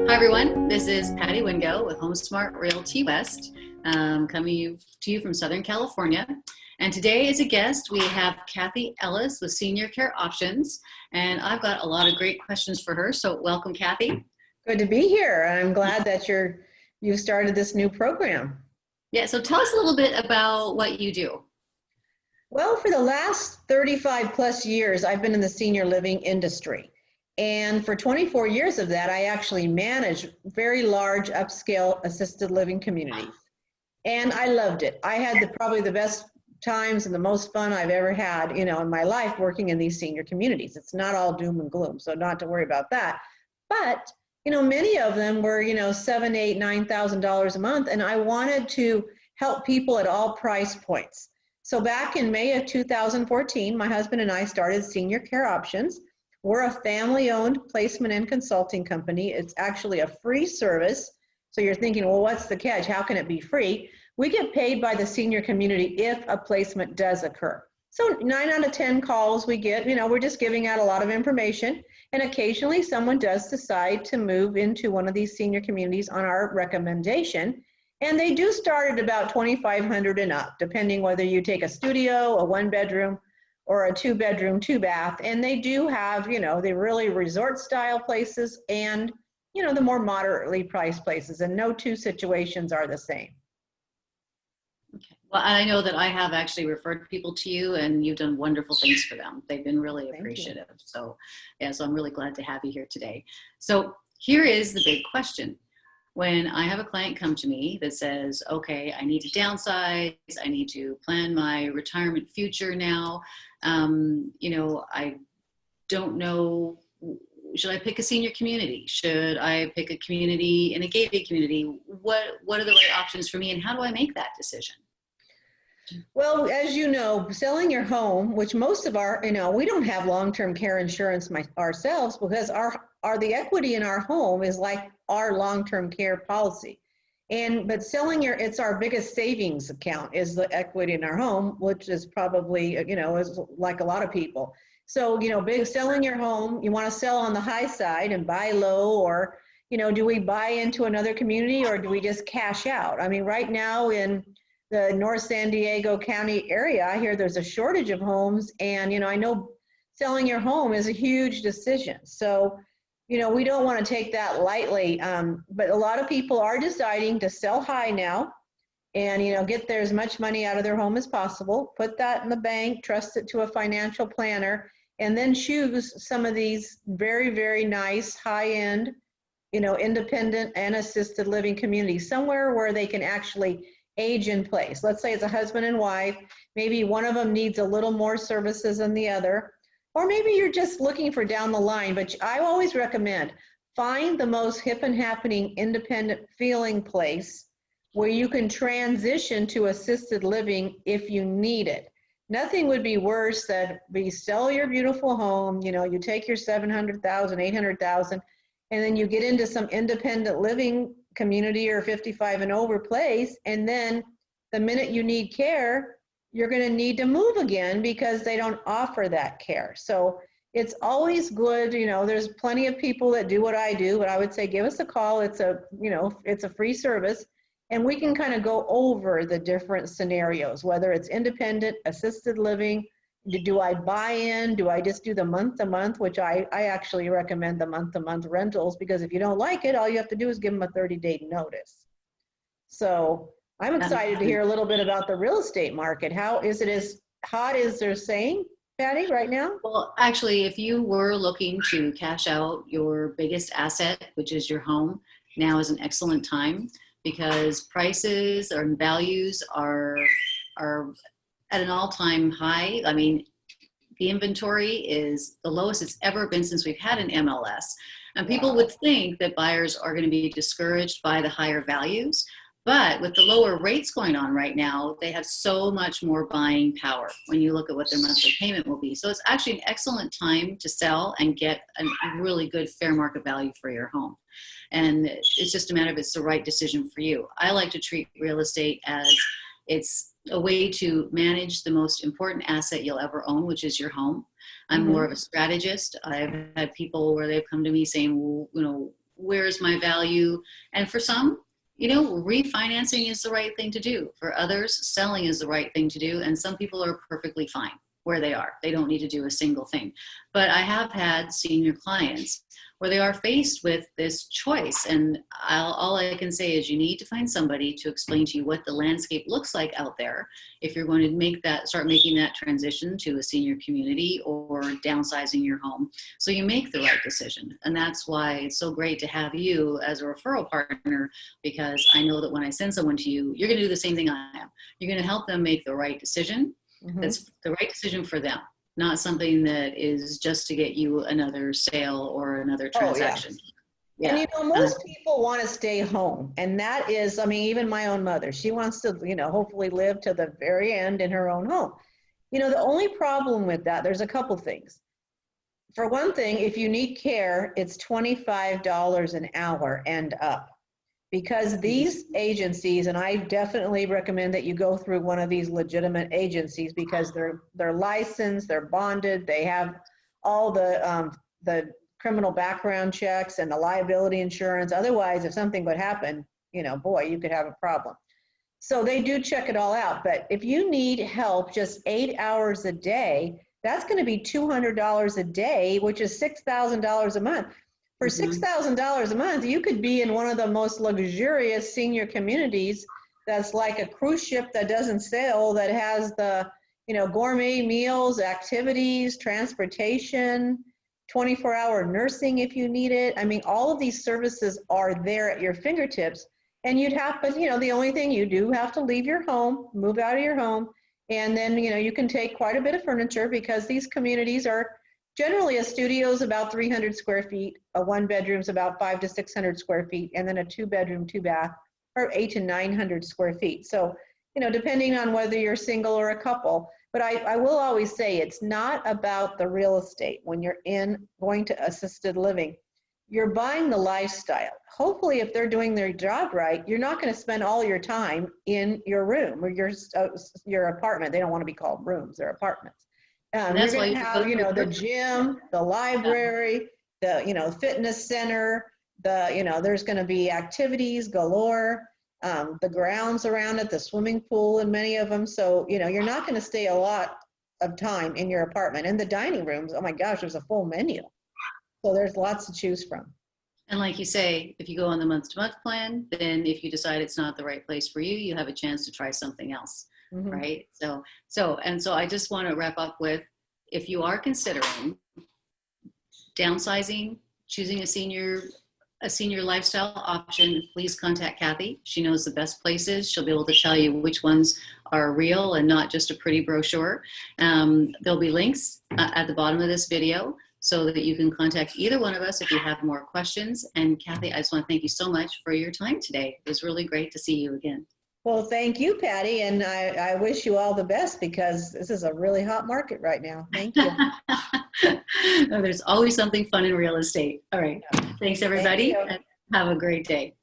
Hi everyone, this is Patty Wingo with HomeSmart Realty West, coming to you from Southern California. And today as a guest, we have Cathy Ellis with Senior Care Options. And I've got a lot of great questions for her. So welcome, Cathy. Good to be here. I'm glad that you've started this new program. Yeah, so tell us a little bit about what you do. Well, for the last 35 plus years, I've been in the senior living industry. And for 24 years of that, I actually managed very large upscale assisted living communities. And I loved it. I had probably the best times and the most fun I've ever had, in my life working in these senior communities. It's not all doom and gloom, so not to worry about that. But, many of them were, $7,000, $8,000, $9,000 a month. And I wanted to help people at all price points. So back in May of 2014, my husband and I started Senior Care Options. We're a family-owned placement and consulting company. It's actually a free service. So you're thinking, well, what's the catch? How can it be free? We get paid by the senior community if a placement does occur. So 9 out of 10 calls we get, we're just giving out a lot of information. And occasionally someone does decide to move into one of these senior communities on our recommendation. And they do start at about $2,500 and up, depending whether you take a studio, a 1-bedroom, or a 2-bedroom, 2-bath. And they do have, the really resort style places and, the more moderately priced places. And no two situations are the same. Okay. Well, I know that I have actually referred people to you and you've done wonderful things for them. They've been really appreciative. So I'm really glad to have you here today. So here is the big question. When I have a client come to me that says, okay, I need to downsize, I need to plan my retirement future now, I don't know, should I pick a senior community? Should I pick a community in a gated community? What are the right options for me and how do I make that decision? Well, as you know, selling your home, which most of our, we don't have long-term care insurance ourselves because the equity in our home is like our long-term care policy. But it's our biggest savings account is the equity in our home, which is probably, is like a lot of people. So, selling your home, you want to sell on the high side and buy low, or, do we buy into another community or do we just cash out? I mean, right now in the North San Diego County area, I hear there's a shortage of homes, and I know selling your home is a huge decision. So, we don't want to take that lightly, but a lot of people are deciding to sell high now and, get as much money out of their home as possible, put that in the bank, trust it to a financial planner, and then choose some of these very, very nice high-end, independent and assisted living communities, somewhere where they can actually age in place. Let's say it's a husband and wife. Maybe one of them needs a little more services than the other, or maybe you're just looking for down the line. But I always recommend find the most hip and happening independent feeling place where you can transition to assisted living if you need it. Nothing would be worse than you sell your beautiful home, you take your $700,000, $800,000, and then you get into some independent living community or 55 and over place, and then the minute you need care, you're going to need to move again because they don't offer that care. So it's always good, there's plenty of people that do what I do, but I would say give us a call. It's a free service, and we can kind of go over the different scenarios, whether it's independent, assisted living. Do I buy in? Do I just do the month-to-month, which I actually recommend the month-to-month rentals, because if you don't like it, all you have to do is give them a 30-day notice. So I'm excited to hear a little bit about the real estate market. How is it as hot as they're saying, Patty, right now? Well, actually, if you were looking to cash out your biggest asset, which is your home, now is an excellent time because prices and values are at an all-time high. I mean, the inventory is the lowest it's ever been since we've had an MLS. And people would think that buyers are going to be discouraged by the higher values. But with the lower rates going on right now, they have so much more buying power when you look at what their monthly payment will be. So it's actually an excellent time to sell and get a really good fair market value for your home. And it's just a matter of it's the right decision for you. I like to treat real estate as it's a way to manage the most important asset you'll ever own, which is your home. I'm more of a strategist. I've had people where they've come to me saying, well, where's my value? And for some, refinancing is the right thing to do. For others, selling is the right thing to do. And some people are perfectly fine where they are. They don't need to do a single thing. But I have had senior clients where they are faced with this choice. And all I can say is you need to find somebody to explain to you what the landscape looks like out there if you're going to start making that transition to a senior community or downsizing your home, so you make the right decision. And that's why it's so great to have you as a referral partner, because I know that when I send someone to you, you're going to do the same thing I am. You're going to help them make the right decision. That's the right decision for them, not something that is just to get you another sale or another transaction. Yeah. And most people want to stay home, and that is, even my own mother, she wants to, hopefully live to the very end in her own home. The only problem with that, there's a couple things. For one thing, if you need care, it's $25 an hour and up. Because these agencies, and I definitely recommend that you go through one of these legitimate agencies, because they're licensed, they're bonded, they have all the criminal background checks and the liability insurance. Otherwise, if something would happen, boy, you could have a problem. So they do check it all out. But if you need help just 8 hours a day, that's going to be $200 a day, which is $6,000 a month. For $6,000 a month, you could be in one of the most luxurious senior communities that's like a cruise ship that doesn't sail, that has the, gourmet meals, activities, transportation, 24-hour nursing if you need it. All of these services are there at your fingertips. And you'd have, but the only thing, you do have to leave your home, move out of your home. And then, you can take quite a bit of furniture, because these communities are generally, a studio is about 300 square feet, a one bedroom is about 500 to 600 square feet, and then a 2-bedroom, 2-bath are 800 to 900 square feet. So, depending on whether you're single or a couple. But I will always say, it's not about the real estate. When you're going to assisted living, you're buying the lifestyle. Hopefully, if they're doing their job right, you're not going to spend all your time in your room or your apartment. They don't want to be called rooms, they're apartments. You're going to have, the gym, the library, the, fitness center, there's going to be activities galore, the grounds around it, the swimming pool in many of them. So, you're not going to stay a lot of time in your apartment. And the dining rooms, oh my gosh, there's a full menu. So there's lots to choose from. And like you say, if you go on the month-to-month plan, then if you decide it's not the right place for you, you have a chance to try something else. Right? So I just want to wrap up with, if you are considering downsizing, choosing a senior lifestyle option, please contact Cathy. She knows the best places. She'll be able to tell you which ones are real and not just a pretty brochure. There'll be links at the bottom of this video so that you can contact either one of us if you have more questions. And Cathy, I just want to thank you so much for your time today. It was really great to see you again. Well, thank you, Patty, and I wish you all the best, because this is a really hot market right now. Thank you. There's always something fun in real estate. All right. Thanks, everybody. Thank you. And have a great day.